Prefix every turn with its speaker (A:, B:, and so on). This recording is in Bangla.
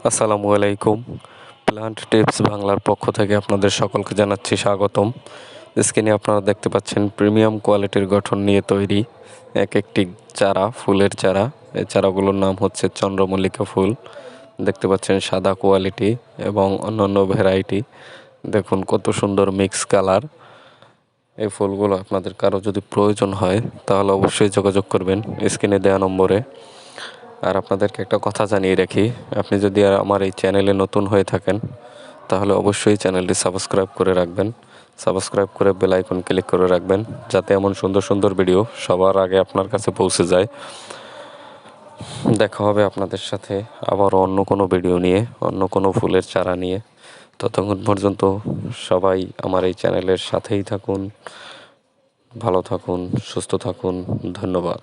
A: আসসালামু আলাইকুম। প্লান্ট টিপস বাংলার পক্ষ থেকে আপনাদের সকলকে জানাচ্ছি স্বাগতম। স্ক্রিনে আপনারা দেখতে পাচ্ছেন প্রিমিয়াম কোয়ালিটির গঠন নিয়ে তৈরি এক একটি চারা, ফুলের চারা। এই চারাগুলোর নাম হচ্ছে চন্দ্রমল্লিকা ফুল। দেখতে পাচ্ছেন সাদা কোয়ালিটি এবং অন্যান্য ভ্যারাইটি। দেখুন কত সুন্দর মিক্স কালার। এই ফুলগুলো আপনাদের কারো যদি প্রয়োজন হয় তাহলে অবশ্যই যোগাযোগ করবেন স্ক্রিনে দেওয়া নম্বরে। আর আপনাদেরকে একটা কথা জানিয়ে রাখি, আপনি যদি আমার এই চ্যানেলে নতুন হয়ে থাকেন তাহলে অবশ্যই চ্যানেলটি সাবস্ক্রাইব করে রাখবেন। সাবস্ক্রাইব করে বেল আইকন ক্লিক করে রাখবেন, যাতে এমন সুন্দর সুন্দর ভিডিও সবার আগে আপনার কাছে পৌঁছে যায়। দেখা হবে আপনাদের সাথে আবারও অন্য কোনো ভিডিও নিয়ে, অন্য কোনো ফুলের চারা নিয়ে। ততক্ষণ পর্যন্ত সবাই আমার এই চ্যানেলের সাথেই থাকুন, ভালো থাকুন, সুস্থ থাকুন। ধন্যবাদ।